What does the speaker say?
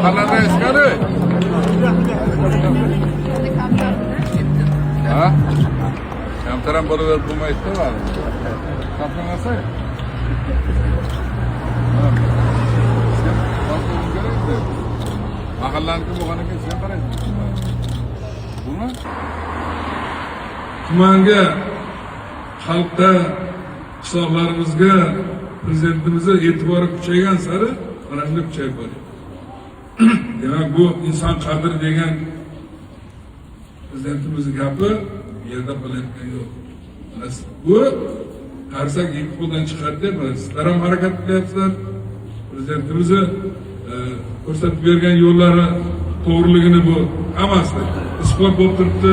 mahallada eskari. Ha? Kamtaran bolalar bulmaydı da var. Kaptan nasıl? Mahallaniki bo'lganiga sen qaraysiz. Buni tumanga, xalqqa, qishloqlarimizga prezidentimizga e'tibori kuchaygan sari mana shunday kuchayib boryapti. Demak, bu inson qadri degan prezidentimizning gapi yerda bo'layotgani yo'q. Bu qarsak ikki qo'ldan chiqadi deb, sizlar ham harakat qilyapsizlar. Prezidentimizni ko'rsatib bergan yo'llari to'g'riligini bu hammasi isbot bo'lib turibdi.